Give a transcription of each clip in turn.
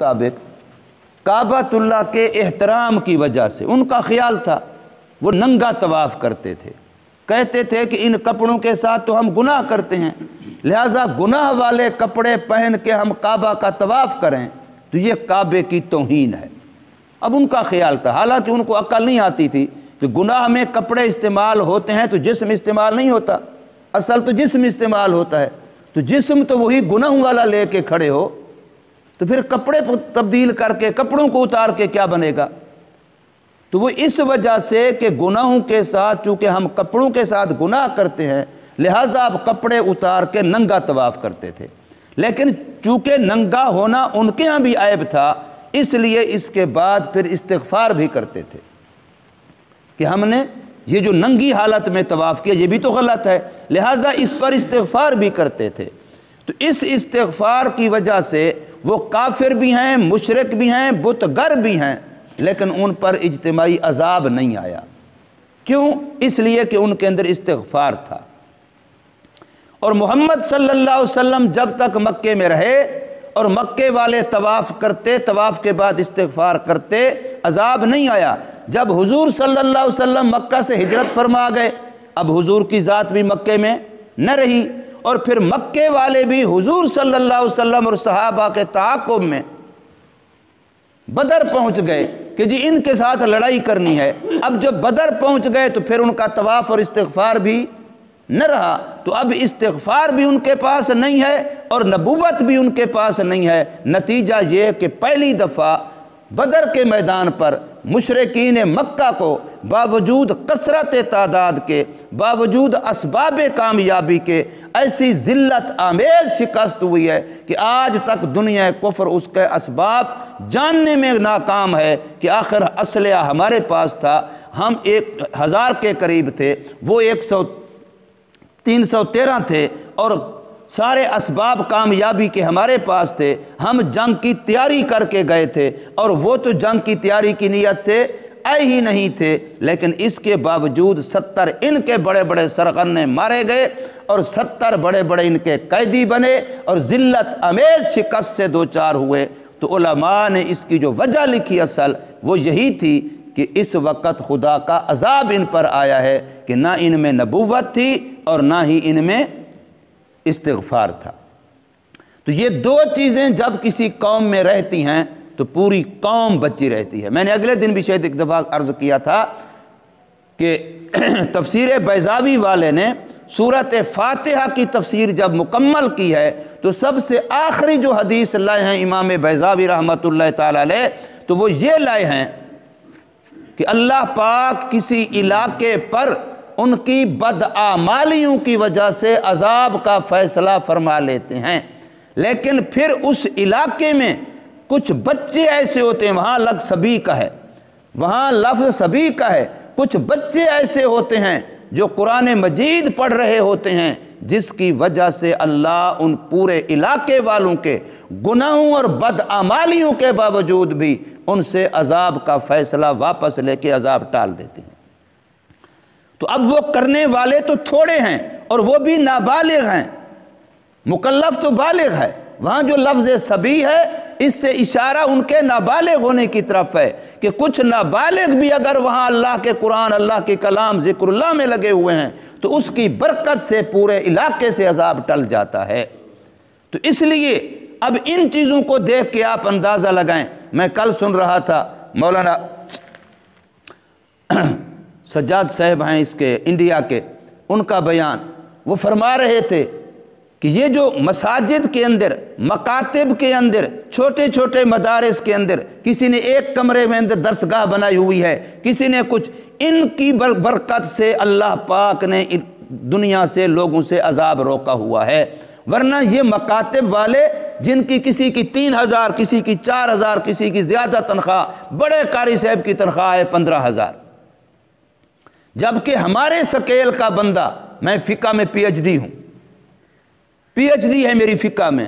مطابق کعبۃ اللہ کے احترام کی وجہ سے ان کا خیال تھا وہ ننگا طواف کرتے تھے، کہتے تھے کہ ان کپڑوں کے ساتھ تو ہم گناہ کرتے ہیں، لہٰذا گناہ والے کپڑے پہن کے ہم کعبہ کا طواف کریں تو یہ کعبے کی توہین ہے۔ اب ان کا خیال تھا، حالانکہ ان کو عقل نہیں آتی تھی کہ گناہ میں کپڑے استعمال ہوتے ہیں تو جسم استعمال نہیں ہوتا، اصل تو جسم استعمال ہوتا ہے، تو جسم تو وہی گناہ والا لے کے کھڑے ہو تو پھر کپڑے تبدیل کر کے کپڑوں کو اتار کے کیا بنے گا؟ تو وہ اس وجہ سے کہ گناہوں کے ساتھ، چونکہ ہم کپڑوں کے ساتھ گناہ کرتے ہیں لہٰذا اب کپڑے اتار کے ننگا طواف کرتے تھے، لیکن چونکہ ننگا ہونا ان کے ہاں بھی عیب تھا اس لیے اس کے بعد پھر استغفار بھی کرتے تھے کہ ہم نے یہ جو ننگی حالت میں طواف کیا یہ بھی تو غلط ہے، لہٰذا اس پر استغفار بھی کرتے تھے۔ تو اس استغفار کی وجہ سے وہ کافر بھی ہیں، مشرک بھی ہیں، بت گر بھی ہیں، لیکن ان پر اجتماعی عذاب نہیں آیا۔ کیوں؟ اس لیے کہ ان کے اندر استغفار تھا۔ اور محمد صلی اللہ علیہ وسلم جب تک مکے میں رہے اور مکے والے طواف کرتے، طواف کے بعد استغفار کرتے، عذاب نہیں آیا۔ جب حضور صلی اللہ علیہ وسلم مکہ سے ہجرت فرما گئے، اب حضور کی ذات بھی مکے میں نہ رہی، اور پھر مکے والے بھی حضور صلی اللہ علیہ وسلم اور صحابہ کے تعاقب میں بدر پہنچ گئے کہ جی ان کے ساتھ لڑائی کرنی ہے۔ اب جب بدر پہنچ گئے تو پھر ان کا طواف اور استغفار بھی نہ رہا، تو اب استغفار بھی ان کے پاس نہیں ہے اور نبوت بھی ان کے پاس نہیں ہے۔ نتیجہ یہ کہ پہلی دفعہ بدر کے میدان پر مشرکین مکہ کو باوجود کثرت تعداد کے، باوجود اسباب کامیابی کے، ایسی ذلت آمیز شکست ہوئی ہے کہ آج تک دنیا کفر اس کے اسباب جاننے میں ناکام ہے کہ آخر اسلحہ ہمارے پاس تھا، ہم 1000 کے قریب تھے، وہ 313 تھے، اور سارے اسباب کامیابی کے ہمارے پاس تھے، ہم جنگ کی تیاری کر کے گئے تھے، اور وہ تو جنگ کی تیاری کی نیت سے آئے ہی نہیں تھے، لیکن اس کے باوجود 70 ان کے بڑے بڑے سرغنے مارے گئے اور 70 بڑے بڑے ان کے قیدی بنے اور ذلت امیز شکست سے دوچار ہوئے۔ تو علماء نے اس کی جو وجہ لکھی اصل وہ یہی تھی کہ اس وقت خدا کا عذاب ان پر آیا ہے کہ نہ ان میں نبوت تھی اور نہ ہی ان میں استغفار تھا۔ تو یہ دو چیزیں جب کسی قوم میں رہتی ہیں تو پوری قوم بچی رہتی ہے۔ میں نے اگلے دن بھی شاید ایک دفعہ عرض کیا تھا کہ تفسیر بیضاوی والے نے سورۃ فاتحہ کی تفسیر جب مکمل کی ہے تو سب سے آخری جو حدیث لائے ہیں امام بیضاوی رحمۃ اللہ تعالی علیہ تو وہ یہ لائے ہیں کہ اللہ پاک کسی علاقے پر ان کی بدعمالیوں کی وجہ سے عذاب کا فیصلہ فرما لیتے ہیں، لیکن پھر اس علاقے میں کچھ بچے ایسے ہوتے ہیں، وہاں لفظ سبی کا ہے، وہاں لفظ سبی کا ہے، کچھ بچے ایسے ہوتے ہیں جو قرآن مجید پڑھ رہے ہوتے ہیں جس کی وجہ سے اللہ ان پورے علاقے والوں کے گناہوں اور بدعمالیوں کے باوجود بھی ان سے عذاب کا فیصلہ واپس لے کے عذاب ٹال دیتے ہیں۔ تو اب وہ کرنے والے تو تھوڑے ہیں اور وہ بھی نابالغ ہیں، مکلف تو بالغ ہے، وہاں جو لفظ سبی ہے اس سے اشارہ ان کے نابالغ ہونے کی طرف ہے کہ کچھ نابالغ بھی اگر وہاں اللہ کے قرآن، اللہ کے کلام، ذکر اللہ میں لگے ہوئے ہیں تو اس کی برکت سے پورے علاقے سے عذاب ٹل جاتا ہے۔ تو اس لیے اب ان چیزوں کو دیکھ کے آپ اندازہ لگائیں۔ میں کل سن رہا تھا مولانا سجاد صاحب ہیں اس کے انڈیا کے، ان کا بیان، وہ فرما رہے تھے کہ یہ جو مساجد کے اندر، مکاتب کے اندر، چھوٹے چھوٹے مدارس کے اندر کسی نے ایک کمرے میں اندر درسگاہ بنائی ہوئی ہے، کسی نے کچھ، ان کی برکت سے اللہ پاک نے دنیا سے لوگوں سے عذاب روکا ہوا ہے، ورنہ یہ مکاتب والے جن کی کسی کی 3000، کسی کی 4000، کسی کی زیادہ تنخواہ، بڑے قاری صاحب کی تنخواہ ہے 15000، جبکہ ہمارے سکیل کا بندہ، میں فقہ میں پی ایچ ڈی ہوں، پی ایچ ڈی ہے میری فقہ میں،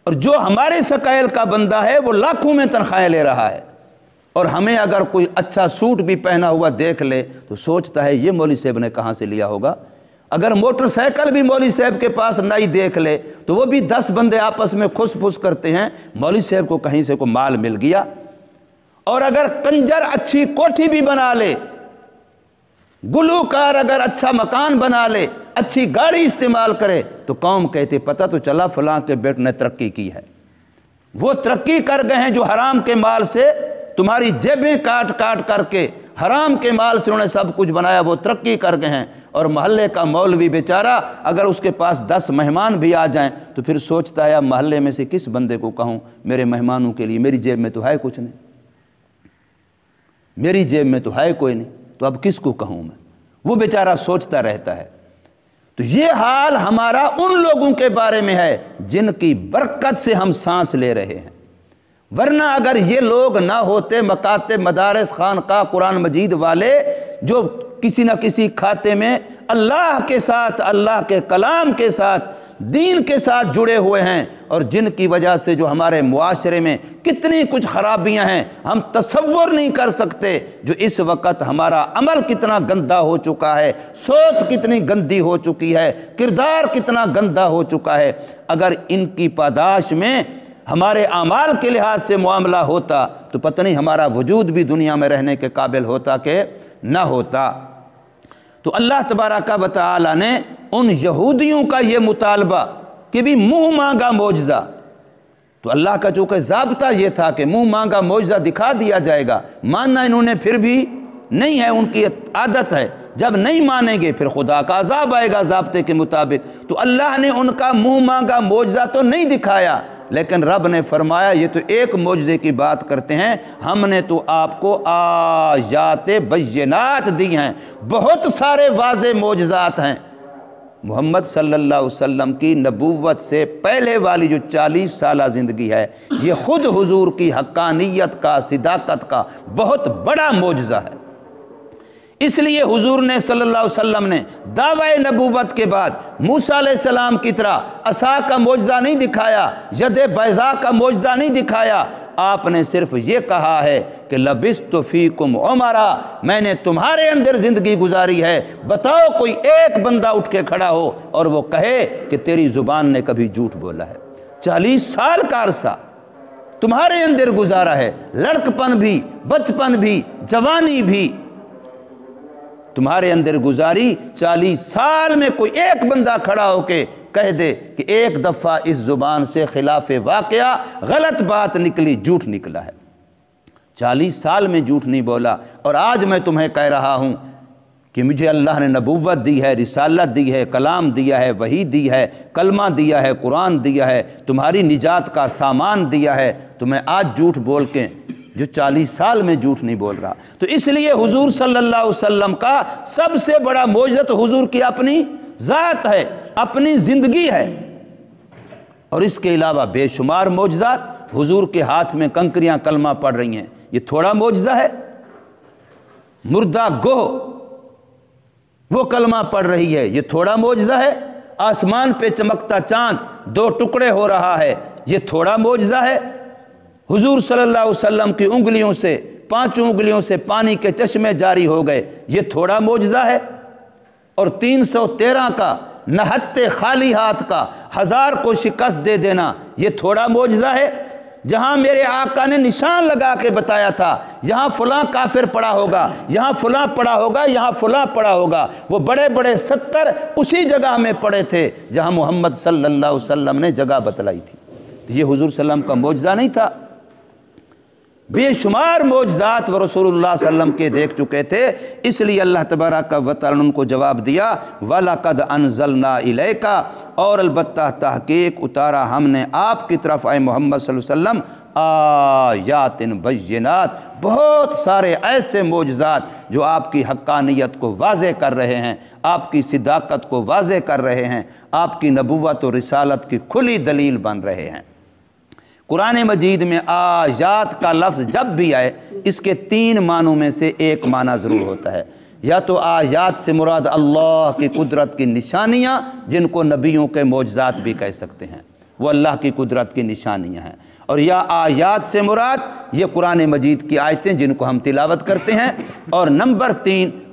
اور جو ہمارے سکیل کا بندہ ہے وہ لاکھوں میں تنخواہیں لے رہا ہے، اور ہمیں اگر کوئی اچھا سوٹ بھی پہنا ہوا دیکھ لے تو سوچتا ہے یہ مولوی صاحب نے کہاں سے لیا ہوگا، اگر موٹر سائیکل بھی مولوی صاحب کے پاس نئی دیکھ لے تو وہ بھی 10 بندے آپس میں کھس پھس کرتے ہیں، مولوی صاحب کو کہیں سے کوئی مال مل گیا۔ اور اگر کنجر اچھی کوٹھی بھی بنا لے، گلوکار اگر اچھا مکان بنا لے، اچھی گاڑی استعمال کرے، تو قوم کہتے پتہ تو چلا فلاں کے بیٹے نے ترقی کی ہے۔ وہ ترقی کر گئے ہیں جو حرام کے مال سے تمہاری جیبیں کاٹ کاٹ کر کے حرام کے مال سے انہوں نے سب کچھ بنایا، وہ ترقی کر گئے ہیں۔ اور محلے کا مولوی بیچارہ اگر اس کے پاس 10 مہمان بھی آ جائیں تو پھر سوچتا ہے اب محلے میں سے کس بندے کو کہوں میرے مہمانوں کے لیے، میری جیب میں تو ہے کچھ نہیں، میری جیب میں تو ہے کوئی نہیں، تو اب کس کو کہوں میں، وہ بیچارہ سوچتا رہتا ہے۔ تو یہ حال ہمارا ان لوگوں کے بارے میں ہے جن کی برکت سے ہم سانس لے رہے ہیں، ورنہ اگر یہ لوگ نہ ہوتے، مکاتب، مدارس، خانقاہ، قرآن مجید والے جو کسی نہ کسی کھاتے میں اللہ کے ساتھ، اللہ کے کلام کے ساتھ، دین کے ساتھ جڑے ہوئے ہیں، اور جن کی وجہ سے جو ہمارے معاشرے میں کتنی کچھ خرابیاں ہیں ہم تصور نہیں کر سکتے، جو اس وقت ہمارا عمل کتنا گندا ہو چکا ہے، سوچ کتنی گندی ہو چکی ہے، کردار کتنا گندا ہو چکا ہے، اگر ان کی پاداش میں ہمارے اعمال کے لحاظ سے معاملہ ہوتا تو پتہ نہیں ہمارا وجود بھی دنیا میں رہنے کے قابل ہوتا کہ نہ ہوتا۔ تو اللہ تبارک و تعالی نے ان یہودیوں کا یہ مطالبہ کہ بھی منہ مانگا معجزہ، تو اللہ کا چونکہ ضابطہ یہ تھا کہ منہ مانگا معجزہ دکھا دیا جائے گا، ماننا انہوں نے پھر بھی نہیں ہے، ان کی عادت ہے، جب نہیں مانیں گے پھر خدا کا عذاب آئے گا ضابطے کے مطابق۔ تو اللہ نے ان کا منہ مانگا معجزہ تو نہیں دکھایا، لیکن رب نے فرمایا یہ تو ایک معجزے کی بات کرتے ہیں، ہم نے تو آپ کو آیات بینات دی ہیں، بہت سارے واضح معجزات ہیں۔ محمد صلی اللہ علیہ وسلم کی نبوت سے پہلے والی جو 40 سالہ زندگی ہے، یہ خود حضور کی حقانیت کا، صداقت کا بہت بڑا معجزہ ہے۔ اس لیے حضور نے صلی اللہ علیہ وسلم نے دعوی نبوت کے بعد موسیٰ علیہ السلام کی طرح عصا کا معجزہ نہیں دکھایا، ید بیضاء کا معجزہ نہیں دکھایا، آپ نے صرف یہ کہا ہے کہ لبثت فیکم عمرا، میں نے تمہارے اندر زندگی گزاری ہے، بتاؤ کوئی ایک بندہ اٹھ کے کھڑا ہو اور وہ کہے کہ تیری زبان نے کبھی جھوٹ بولا ہے۔ 40 سال کا عرصہ تمہارے اندر گزارا ہے، لڑکپن بھی، بچپن بھی، جوانی بھی تمہارے اندر گزاری، 40 سال میں کوئی ایک بندہ کھڑا ہو کے کہہ دے کہ ایک دفعہ اس زبان سے خلاف واقعہ غلط بات نکلی، جھوٹ نکلا ہے۔ 40 سال میں جھوٹ نہیں بولا، اور آج میں تمہیں کہہ رہا ہوں کہ مجھے اللہ نے نبوت دی ہے، رسالت دی ہے، کلام دیا ہے، وحی دی ہے، کلمہ دیا ہے، قرآن دیا ہے، تمہاری نجات کا سامان دیا ہے، تو میں آج جھوٹ بول کے جو 40 سال میں جھوٹ نہیں بول رہا۔ تو اس لیے حضور صلی اللہ علیہ وسلم کا سب سے بڑا معجزہ تو حضور کی اپنی ذات ہے، اپنی زندگی ہے، اور اس کے علاوہ بے شمار معجزات۔ حضور کے ہاتھ میں کنکریاں کلمہ پڑھ رہی ہیں، یہ تھوڑا معجزہ ہے؟ مردہ گوہ وہ کلمہ پڑھ رہی ہے، یہ تھوڑا معجزہ ہے؟ آسمان پہ چمکتا چاند 2 ٹکڑے ہو رہا ہے، یہ تھوڑا معجزہ ہے؟ حضور صلی اللہ علیہ وسلم کی انگلیوں سے، 5 انگلیوں سے پانی کے چشمے جاری ہو گئے، یہ تھوڑا معجزہ ہے؟ اور 313 کا نہتے خالی ہاتھ کا 1000 کو شکست دے دینا، یہ تھوڑا معجزہ ہے؟ جہاں میرے آقا نے نشان لگا کے بتایا تھا یہاں فلاں کافر پڑا ہوگا، یہاں فلاں پڑا ہوگا، یہاں فلاں پڑا ہوگا، وہ بڑے بڑے 70 اسی جگہ میں پڑے تھے جہاں محمد صلی اللہ علیہ وسلم نے جگہ بتلائی تھی۔ تو یہ حضور صلی اللہ علیہ وسلم کا معجزہ نہیں تھا؟ بے شمار معجزات وہ رسول اللہ صلی اللہ علیہ وسلم کے دیکھ چکے تھے، اس لیے اللہ تبارک و تعالیٰ نے ان کو جواب دیا وَلَقَدْ أَنزَلْنَا إِلَيْكَ، اور البتہ تحقیق اتارا ہم نے آپ کی طرف اے محمد صلی اللہ علیہ وسلم آیات بینات، بہت سارے ایسے معجزات جو آپ کی حقانیت کو واضح کر رہے ہیں، آپ کی صداقت کو واضح کر رہے ہیں، آپ کی نبوت و رسالت کی کھلی دلیل بن رہے ہیں۔ قرآن مجید میں آیات کا لفظ جب بھی آئے اس کے 3 معنوں میں سے ایک معنی ضرور ہوتا ہے، یا تو آیات سے مراد اللہ کی قدرت کی نشانیاں جن کو نبیوں کے معجزات بھی کہہ سکتے ہیں، وہ اللہ کی قدرت کی نشانیاں ہیں، اور یا آیات سے مراد یہ قرآن مجید کی آیتیں جن کو ہم تلاوت کرتے ہیں، اور نمبر 3